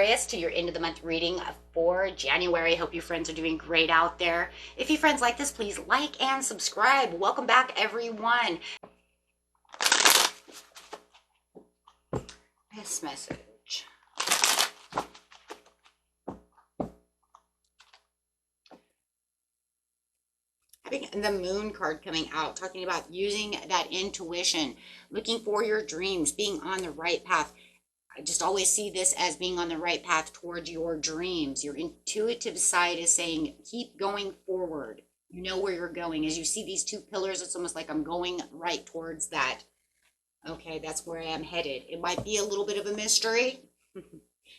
Aquarius, to your end of the month reading for January. Hope you friends are doing great out there. If you friends like this, please like and subscribe. Welcome back, everyone. This message. Having the Moon card coming out, talking about using that intuition, looking for your dreams, being on the right path. I just always see this as being on the right path towards your dreams. Your intuitive side is saying, keep going forward. You know where you're going. As you see these two pillars, it's almost like I'm going right towards that. Okay, that's where I am headed. It might be a little bit of a mystery.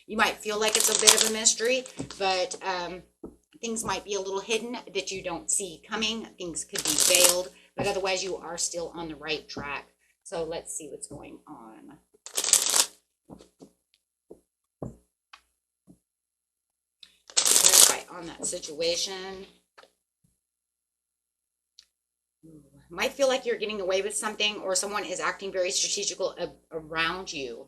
You might feel like it's a bit of a mystery, but things might be a little hidden that you don't see coming. Things could be veiled, but otherwise you are still on the right track. So let's see what's going on. On that situation. Might feel like you're getting away with something, or someone is acting very strategical around you.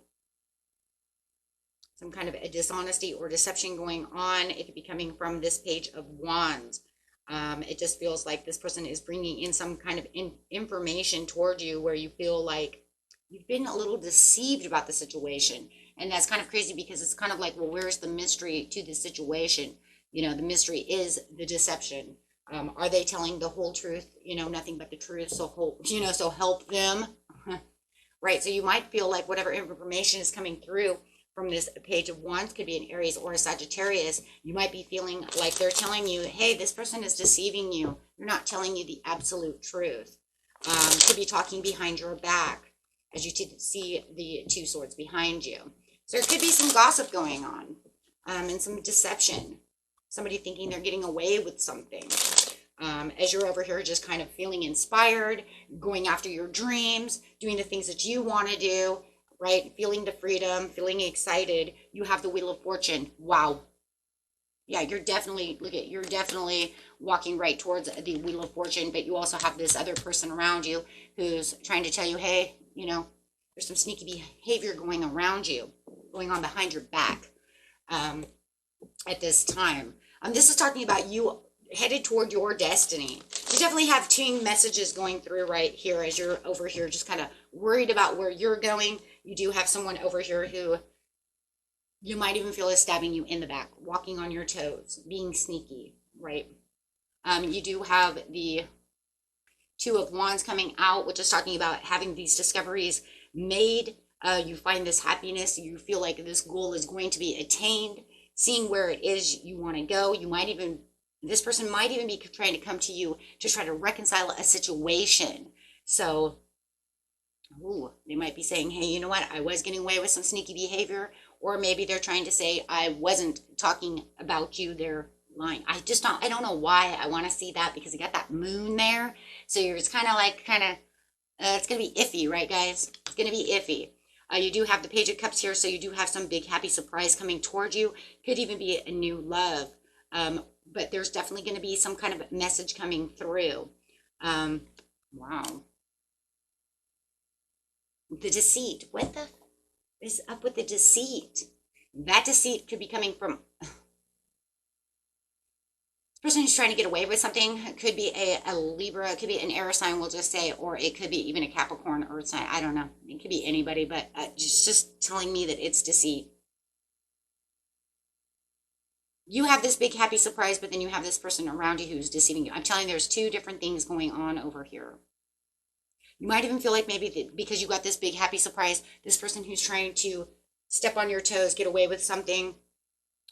Some kind of a dishonesty or deception going on. It could be coming from this Page of Wands. It just feels like this person is bringing in some kind of information toward you where you feel like you've been a little deceived about the situation. And that's kind of crazy because it's kind of like, well, where's the mystery to the situation? You know, the mystery is the deception. Are they telling the whole truth? You know, nothing but the truth. So, so help them. Right. So you might feel like whatever information is coming through from this Page of Wands, could be an Aries or a Sagittarius. You might be feeling like they're telling you, hey, this person is deceiving you. They're not telling you the absolute truth. Could be talking behind your back, as you see the Two Swords behind you. So there could be some gossip going on, and some deception. Somebody thinking they're getting away with something. As you're over here just kind of feeling inspired, going after your dreams, doing the things that you want to do, right? Feeling the freedom, feeling excited. You have the Wheel of Fortune. Wow. Yeah, you're definitely walking right towards the Wheel of Fortune, but you also have this other person around you who's trying to tell you, hey, there's some sneaky behavior going on behind your back. At this time. This is talking about you headed toward your destiny. You definitely have two messages going through right here as you're over here just kind of worried about where you're going. You do have someone over here who you might even feel is stabbing you in the back, walking on your toes, being sneaky, right? You do have the Two of Wands coming out, which is talking about having these discoveries made. You find this happiness. You feel like this goal is going to be attained. Seeing where it is you want to go. This person might even be trying to come to you to try to reconcile a situation. So, they might be saying, hey, you know what? I was getting away with some sneaky behavior. Or maybe they're trying to say, I wasn't talking about you. They're lying. I don't know why I want to see that, because you got that moon there. So it's kind of it's going to be iffy, right, guys? It's going to be iffy. You do have the Page of Cups here, so you do have some big happy surprise coming towards you. Could even be a new love. But there's definitely going to be some kind of message coming through. Wow. The deceit. What the is up with the deceit? That deceit could be coming from person who's trying to get away with something. It could be a Libra, it could be an air sign, we'll just say, or it could be even a Capricorn earth sign. I don't know. It could be anybody, but just telling me that it's deceit. You have this big happy surprise, but then you have this person around you who's deceiving you. I'm telling you, there's two different things going on over here. You might even feel like maybe because you got this big happy surprise, this person who's trying to step on your toes, get away with something,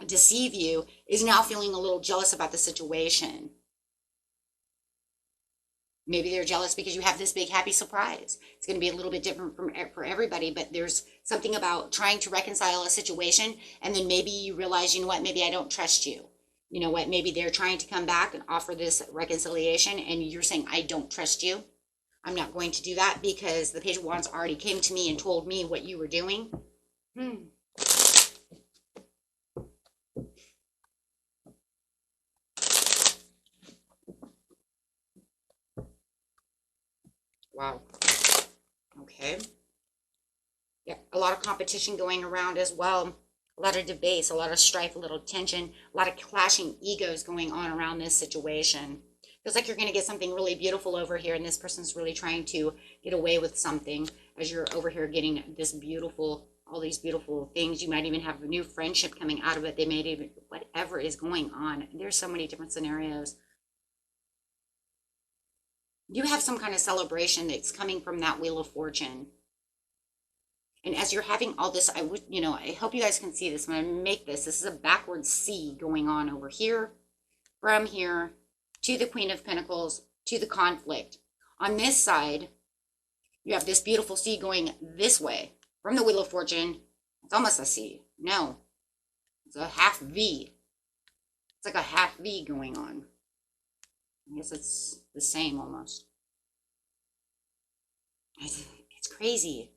deceive you, is now feeling a little jealous about the situation. Maybe they're jealous because you have this big happy surprise. It's going to be a little bit different for everybody, but there's something about trying to reconcile a situation, and then maybe you realize, you know what, maybe I don't trust you. You know what, maybe they're trying to come back and offer this reconciliation, and you're saying, I don't trust you. I'm not going to do that because the Page of Wands already came to me and told me what you were doing. Wow. Okay. Yeah, a lot of competition going around as well. a lot of debates, a lot of strife, a little tension, a lot of clashing egos going on around this situation. Feels like you're going to get something really beautiful over here, and this person's really trying to get away with something as you're over here getting this beautiful, all these beautiful things. You might even have a new friendship coming out of it. They may even, whatever is going on. There's so many different scenarios. You have some kind of celebration that's coming from that Wheel of Fortune. And as you're having all this, I would, I hope you guys can see this. When I make this is a backwards C going on over here, from here to the Queen of Pentacles, to the conflict. On this side, you have this beautiful C going this way from the Wheel of Fortune. It's almost a C. No, it's a half V. It's like a half V going on. I guess it's the same almost. It's crazy.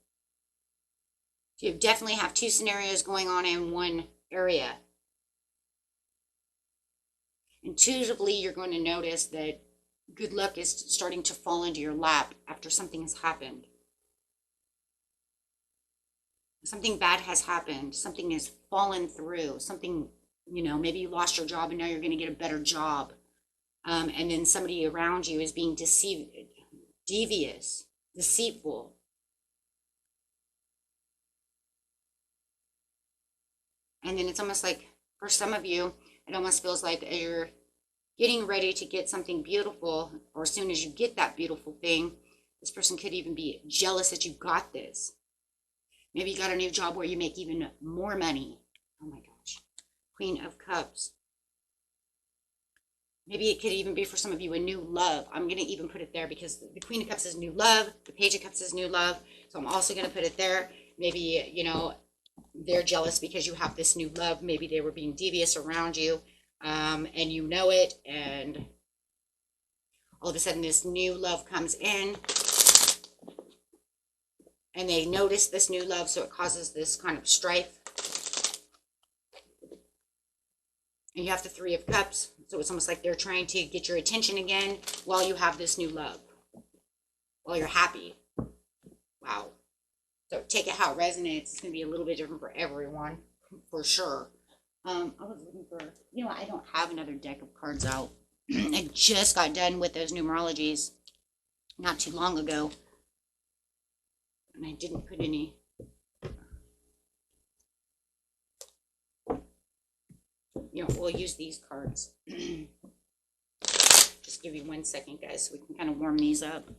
You definitely have two scenarios going on in one area. Intuitively, you're going to notice that good luck is starting to fall into your lap after something has happened. Something bad has happened. Something has fallen through. Something, maybe you lost your job and now you're going to get a better job. And then somebody around you is being devious, deceitful. And then it's almost like, for some of you, it almost feels like you're getting ready to get something beautiful, or as soon as you get that beautiful thing, this person could even be jealous that you got this. Maybe you got a new job where you make even more money. Oh my gosh. Queen of Cups. Maybe it could even be for some of you a new love. I'm going to even put it there because the Queen of Cups is new love. The Page of Cups is new love. So I'm also going to put it there. Maybe, they're jealous because you have this new love. Maybe they were being devious around you, and you know it. And all of a sudden this new love comes in. And they notice this new love, so it causes this kind of strife. And you have the Three of Cups. So it's almost like they're trying to get your attention again while you have this new love. While you're happy. Wow. So take it how it resonates. It's going to be a little bit different for everyone, for sure. I was looking for, I don't have another deck of cards out. I just got done with those numerologies not too long ago. And I didn't put any. We'll use these cards. Just give you 1 second, guys, so we can kind of warm these up.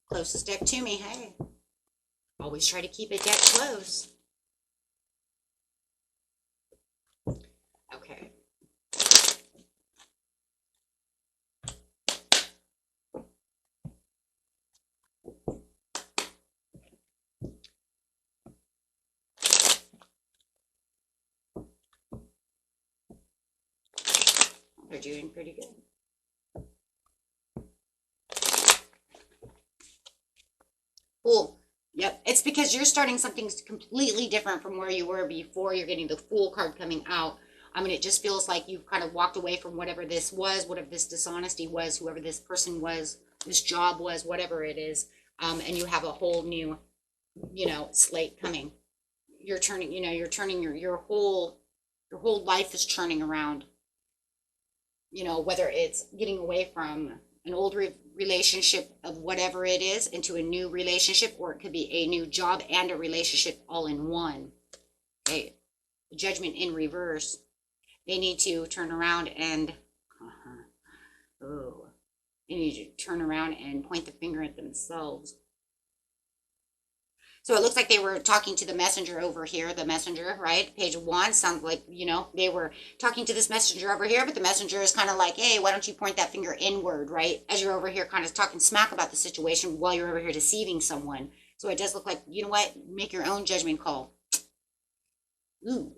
Closest deck to me, hey. Always try to keep a deck close. Okay. They're doing pretty good. Cool. Yep. It's because you're starting something completely different from where you were before. You're getting the Fool card coming out. It just feels like you've kind of walked away from whatever this was, whatever this dishonesty was, whoever this person was, this job was, whatever it is. And you have a whole new, slate coming. You're turning, your whole life is turning around. Whether it's getting away from an old relationship of whatever it is into a new relationship, or it could be a new job and a relationship all in one. Okay. Judgment in reverse. They need to turn around and they need to turn around and point the finger at themselves. So it looks like they were talking to the messenger over here, the messenger, right? Page of Wands sounds like, they were talking to this messenger over here, but the messenger is kind of like, hey, why don't you point that finger inward, right? As you're over here kind of talking smack about the situation while you're over here deceiving someone. So it does look like, you know what? Make your own judgment call. Ooh.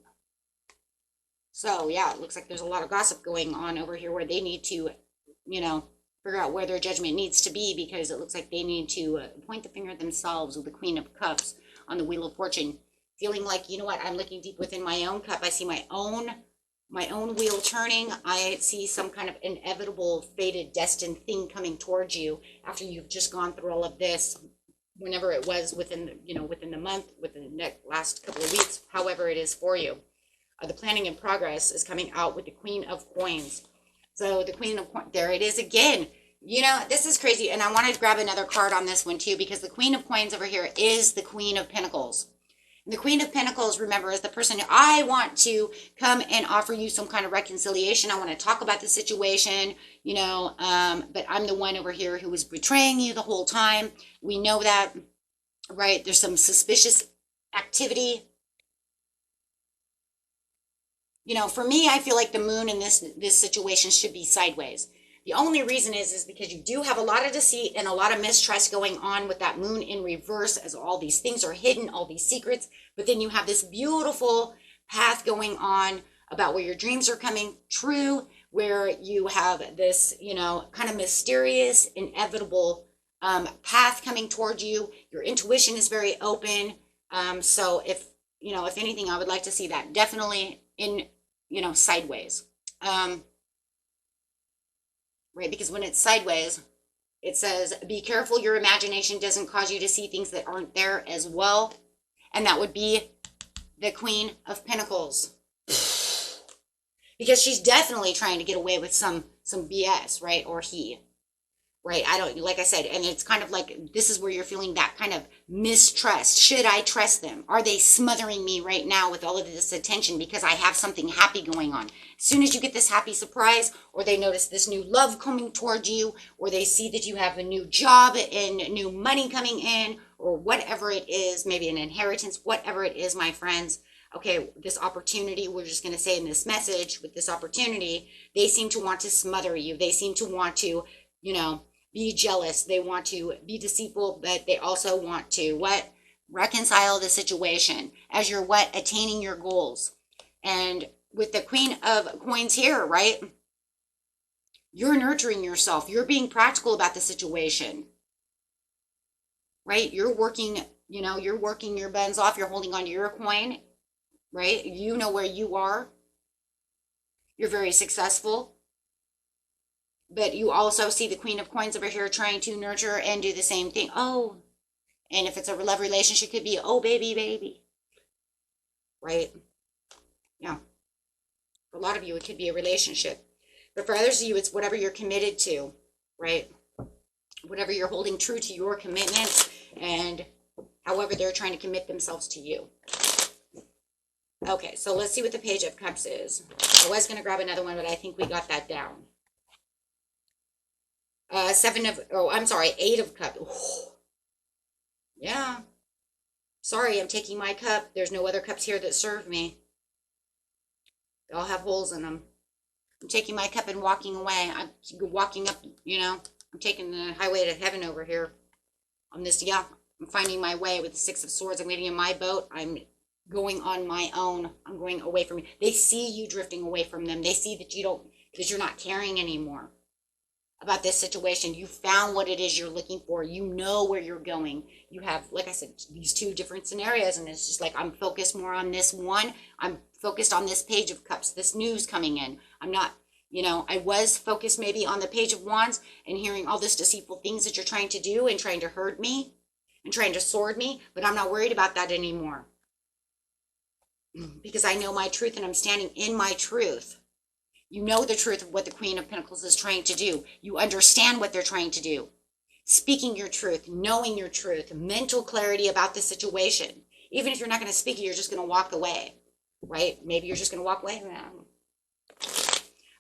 So yeah, it looks like there's a lot of gossip going on over here where they need to, figure out where their judgment needs to be, because it looks like they need to point the finger at themselves with the Queen of Cups on the Wheel of Fortune, feeling like, I'm looking deep within my own cup. I see my own wheel turning. I see some kind of inevitable, fated, destined thing coming towards you after you've just gone through all of this. whenever it was within, within the month, within the next last couple of weeks, however it is for you. The planning in progress is coming out with the Queen of Coins. So the Queen of Coins, there it is again. This is crazy. And I wanted to grab another card on this one too, because the Queen of Coins over here is the Queen of Pentacles. And the Queen of Pentacles, remember, is the person I want to come and offer you some kind of reconciliation. I want to talk about the situation, but I'm the one over here who was betraying you the whole time. We know that, right? There's some suspicious activity. For me, I feel like the moon in this situation should be sideways. The only reason is because you do have a lot of deceit and a lot of mistrust going on with that moon in reverse, as all these things are hidden, all these secrets. But then you have this beautiful path going on about where your dreams are coming true, where you have this, kind of mysterious, inevitable path coming toward you. Your intuition is very open. So if anything, I would like to see that definitely in, sideways. Right? Because when it's sideways, it says, be careful your imagination doesn't cause you to see things that aren't there as well. And that would be the Queen of Pentacles. Because she's definitely trying to get away with some BS, right? Or he, right? Like I said, and it's kind of like, this is where you're feeling that kind of mistrust. Should I trust them? Are they smothering me right now with all of this attention because I have something happy going on? As soon as you get this happy surprise, or they notice this new love coming towards you, or they see that you have a new job and new money coming in, or whatever it is, maybe an inheritance, whatever it is, my friends. Okay, this opportunity, we're just going to say in this message, with this opportunity, they seem to want to smother you. They seem to want to, be jealous. They want to be deceitful, but they also want to what? Reconcile the situation as you're what? Attaining your goals. And with the Queen of Coins here, right? You're nurturing yourself. You're being practical about the situation, right? You're working, you're working your buns off. You're holding on to your coin, right? You know where you are. You're very successful. But you also see the Queen of Coins over here trying to nurture and do the same thing. Oh, and if it's a love relationship, it could be, oh, baby, right? Yeah. For a lot of you, it could be a relationship. But for others of you, it's whatever you're committed to, right? Whatever you're holding true to your commitments, and however they're trying to commit themselves to you. Okay, so let's see what the Page of Cups is. I was going to grab another one, but I think we got that down. 8 of Cups. Oh. Yeah. Sorry, I'm taking my cup. There's no other cups here that serve me. They all have holes in them. I'm taking my cup and walking away. I'm walking up, I'm taking the highway to heaven over here. On this, I'm finding my way with the 6 of Swords. I'm getting in my boat. I'm going on my own. I'm going away from you. They see you drifting away from them. They see that you're not caring anymore about this situation. You found what it is you're looking for. You know where you're going. You have, like I said, these 2 different scenarios, and it's just like, I'm focused more on this one. I'm focused on this Page of Cups, this news coming in. I'm not, I was focused maybe on the Page of Wands and hearing all this deceitful things that you're trying to do and trying to hurt me and trying to sword me, but I'm not worried about that anymore. Because I know my truth and I'm standing in my truth. You know the truth of what the Queen of Pentacles is trying to do. You understand what they're trying to do. Speaking your truth, knowing your truth, mental clarity about the situation. Even if you're not going to speak it, you're just going to walk away, right? Maybe you're just going to walk away.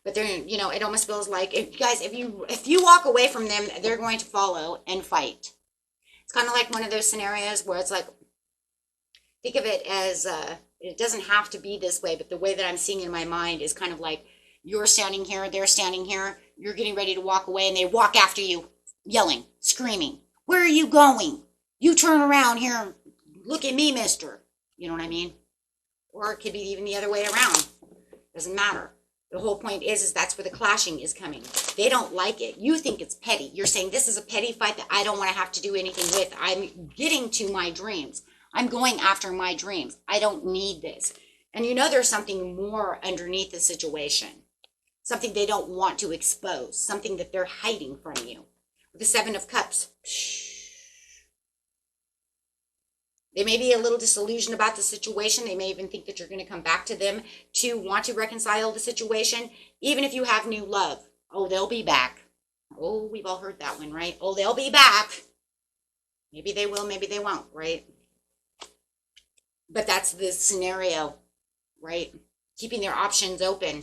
But then, it almost feels like, if you walk away from them, they're going to follow and fight. It's kind of like one of those scenarios where it's like, think of it as, it doesn't have to be this way, but the way that I'm seeing in my mind is kind of like, you're standing here, they're standing here, you're getting ready to walk away, and they walk after you, yelling, screaming, where are you going? You turn around here, look at me, mister. You know what I mean? Or it could be even the other way around. Doesn't matter. The whole point is that's where the clashing is coming. They don't like it. You think it's petty. You're saying this is a petty fight that I don't want to have to do anything with. I'm getting to my dreams. I'm going after my dreams. I don't need this. And there's something more underneath the situation. Something they don't want to expose. Something that they're hiding from you. With the 7 of Cups. They may be a little disillusioned about the situation. They may even think that you're going to come back to them to want to reconcile the situation. Even if you have new love. Oh, they'll be back. Oh, we've all heard that one, right? Oh, they'll be back. Maybe they will, maybe they won't, right? But that's the scenario, right? Keeping their options open.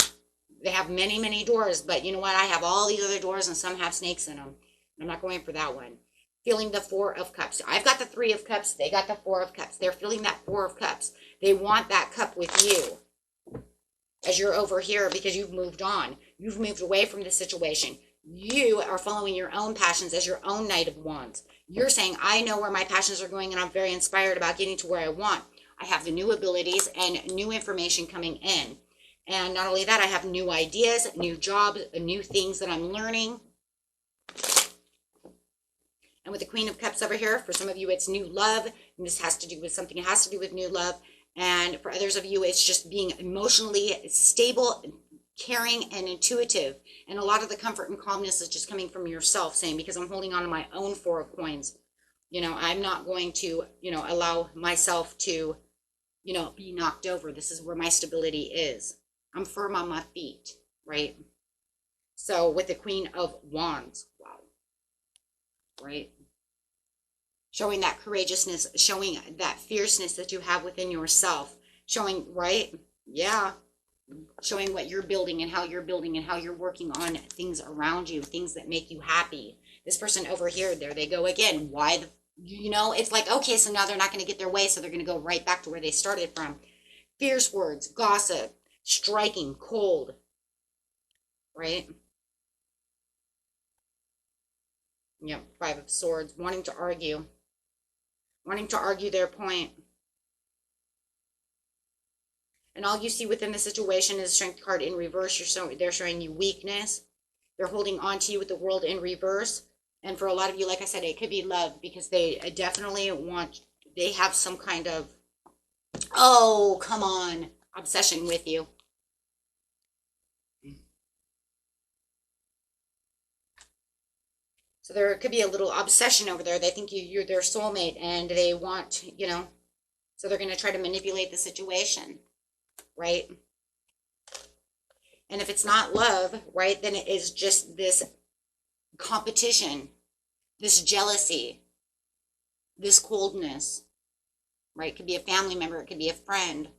They have many, many doors, but you know what? I have all these other doors and some have snakes in them. I'm not going for that one. Feeling the Four of Cups. I've got the Three of Cups. They got the Four of Cups. They're feeling that Four of Cups. They want that cup with you as you're over here because you've moved on. You've moved away from the situation. You are following your own passions as your own Knight of Wands. You're saying, I know where my passions are going and I'm very inspired about getting to where I want. I have the new abilities and new information coming in. And not only that, I have new ideas, new jobs, new things that I'm learning. And with the Queen of Cups over here, for some of you, it's new love. And this has to do with something that has to do with new love. And for others of you, it's just being emotionally stable, caring, and intuitive. And a lot of the comfort and calmness is just coming from yourself, saying, because I'm holding on to my own Four of Coins, you know, I'm not going to, you know, allow myself to, you know, be knocked over. This is where my stability is. I'm firm on my feet, right? So with the Queen of Wands, wow, right? Showing that courageousness, showing that fierceness that you have within yourself, showing, right? Yeah. Showing what you're building and how you're building and how you're working on things around you, things that make you happy. This person over here, there they go again. Why the, you know, it's like, okay, so now they're not going to get their way, so they're going to go right back to where they started from. Fierce words, gossip, striking, cold, right? Yep, Five of Swords, wanting to argue their point. And all you see within the situation is Strength card in reverse. They're showing you weakness. They're holding on to you with the World in reverse. And for a lot of you, like I said, it could be love because they definitely they have some kind of, oh, come on, obsession with you. So there could be a little obsession over there. They think you're their soulmate and they want, you know, so they're going to try to manipulate the situation, right? And if it's not love, right, then it is just this competition, this jealousy, this coldness, right? It could be a family member, it could be a friend, it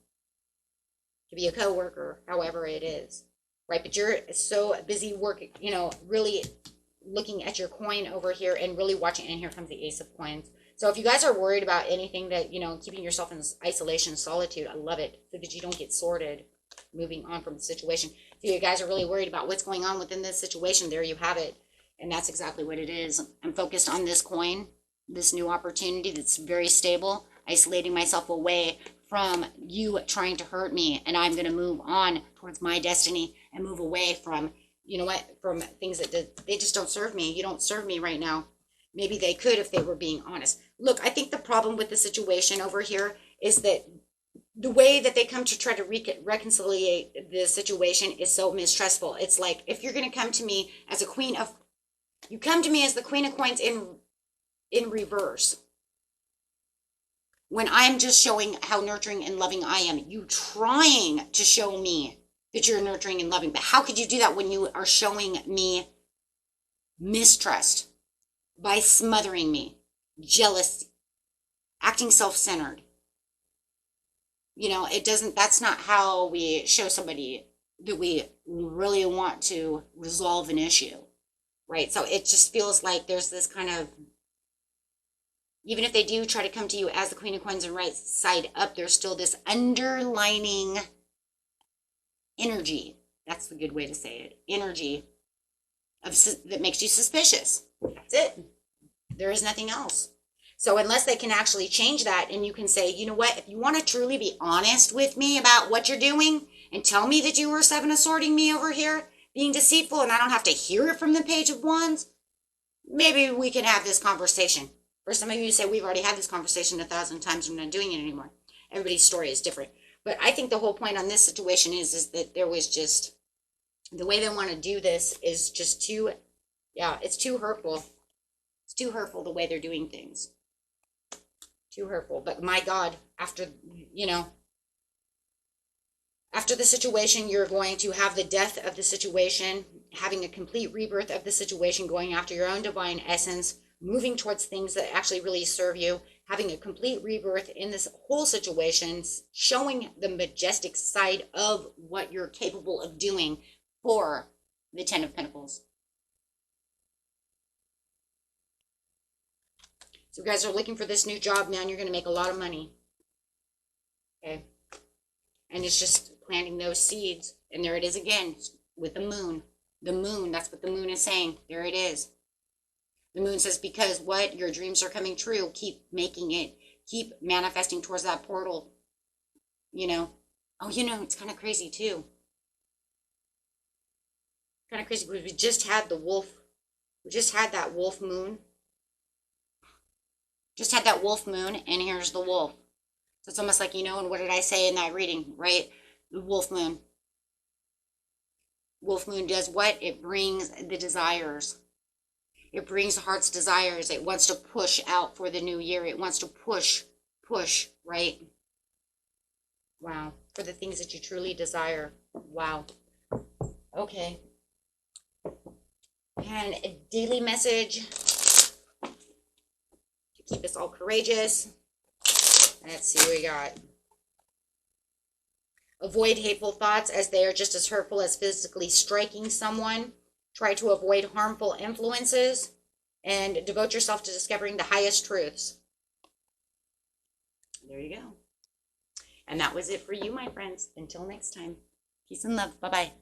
could be a coworker, however it is, right? But you're so busy working, you know, really looking at your coin over here and really watching, and here comes the Ace of Coins. So if you guys are worried about anything that, you know, keeping yourself in isolation, solitude, I love it, so that you don't get sorted, moving on from the situation. If you guys are really worried about what's going on within this situation, there you have it. And that's exactly what it is. I'm focused on this coin, this new opportunity that's very stable, isolating myself away from you trying to hurt me. And I'm going to move on towards my destiny and move away from, you know what, from things that they just don't serve me. You don't serve me right now. Maybe they could if they were being honest. Look, I think the problem with the situation over here is that the way that they come to try to reconcile the situation is so mistrustful. It's like, if you're going to come to me as a queen of, you come to me as the Queen of Coins in reverse. When I'm just showing how nurturing and loving I am, you trying to show me that you're nurturing and loving. But how could you do that when you are showing me mistrust by smothering me, jealousy, acting self-centered? You know, it doesn't, that's not how we show somebody that we really want to resolve an issue, right? So it just feels like there's this kind of, even if they do try to come to you as the Queen of Coins and right side up, there's still this underlining energy. That's the good way to say it. Energy that makes you suspicious. That's it. There is nothing else. So unless they can actually change that and you can say, you know what, if you want to truly be honest with me about what you're doing and tell me that you were Seven of Swords me over here, being deceitful, and I don't have to hear it from the Page of Wands, maybe we can have this conversation. For some of you say, we've already had this conversation 1,000 times, we're not doing it anymore. Everybody's story is different. But I think the whole point on this situation is that there was just, the way they want to do this is just too, yeah, it's too hurtful. It's too hurtful the way they're doing things. Too hurtful. But my God, after, you know, after the situation, you're going to have the death of the situation, having a complete rebirth of the situation, going after your own divine essence, moving towards things that actually really serve you, having a complete rebirth in this whole situation, showing the majestic side of what you're capable of doing for the Ten of Pentacles. So you guys are looking for this new job, man. You're going to make a lot of money. Okay. And it's just planting those seeds. And there it is again with the moon. The moon, that's what the moon is saying. There it is. The moon says, because what? Your dreams are coming true. Keep making it. Keep manifesting towards that portal. You know. Oh, you know, it's kind of crazy too. Kind of crazy because we just had the wolf. We just had that wolf moon. Just had that wolf moon, and here's the wolf. So it's almost like, you know, and what did I say in that reading, right? The wolf moon. Wolf moon does what? It brings the desires. It brings the heart's desires. It wants to push out for the new year. It wants to push, right? Wow. For the things that you truly desire. Wow. Okay. And a daily message to keep us all courageous. Let's see what we got. Avoid hateful thoughts, as they are just as hurtful as physically striking someone. Try to avoid harmful influences and devote yourself to discovering the highest truths. There you go. And that was it for you, my friends. Until next time. Peace and love. Bye-bye.